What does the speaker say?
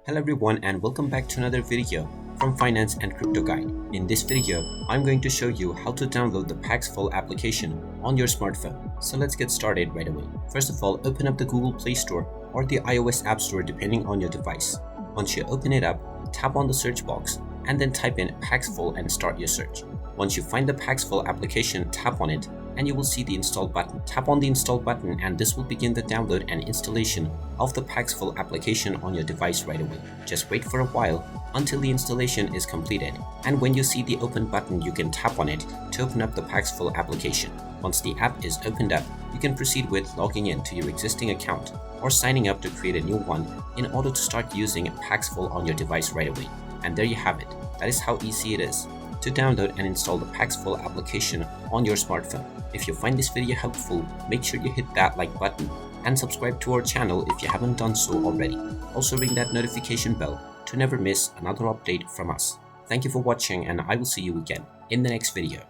Hello everyone and welcome back to another video from Finance and Crypto Guide. In this video, I'm going to show you how to download the Paxful application on your smartphone. So let's get started right away. First of all, open up the Google Play Store or the iOS App Store depending on your device. Once you open it up, tap on the search box and then type in Paxful and start your search. Once you find the Paxful application, tap on it and you will see the install button. Tap on the install button and this will begin the download and installation of the Paxful application on your device right away. Just wait for a while until the installation is completed, and when you see the open button you can tap on it to open up the Paxful application. Once the app is opened up, you can proceed with logging in to your existing account or signing up to create a new one in order to start using Paxful on your device right away. And there you have it. That is how easy it is to download and install the Paxful application on your smartphone. If you find this video helpful, make sure you hit that like button and subscribe to our channel if you haven't done so already. Also ring that notification bell to never miss another update from us. Thank you for watching and I will see you again in the next video.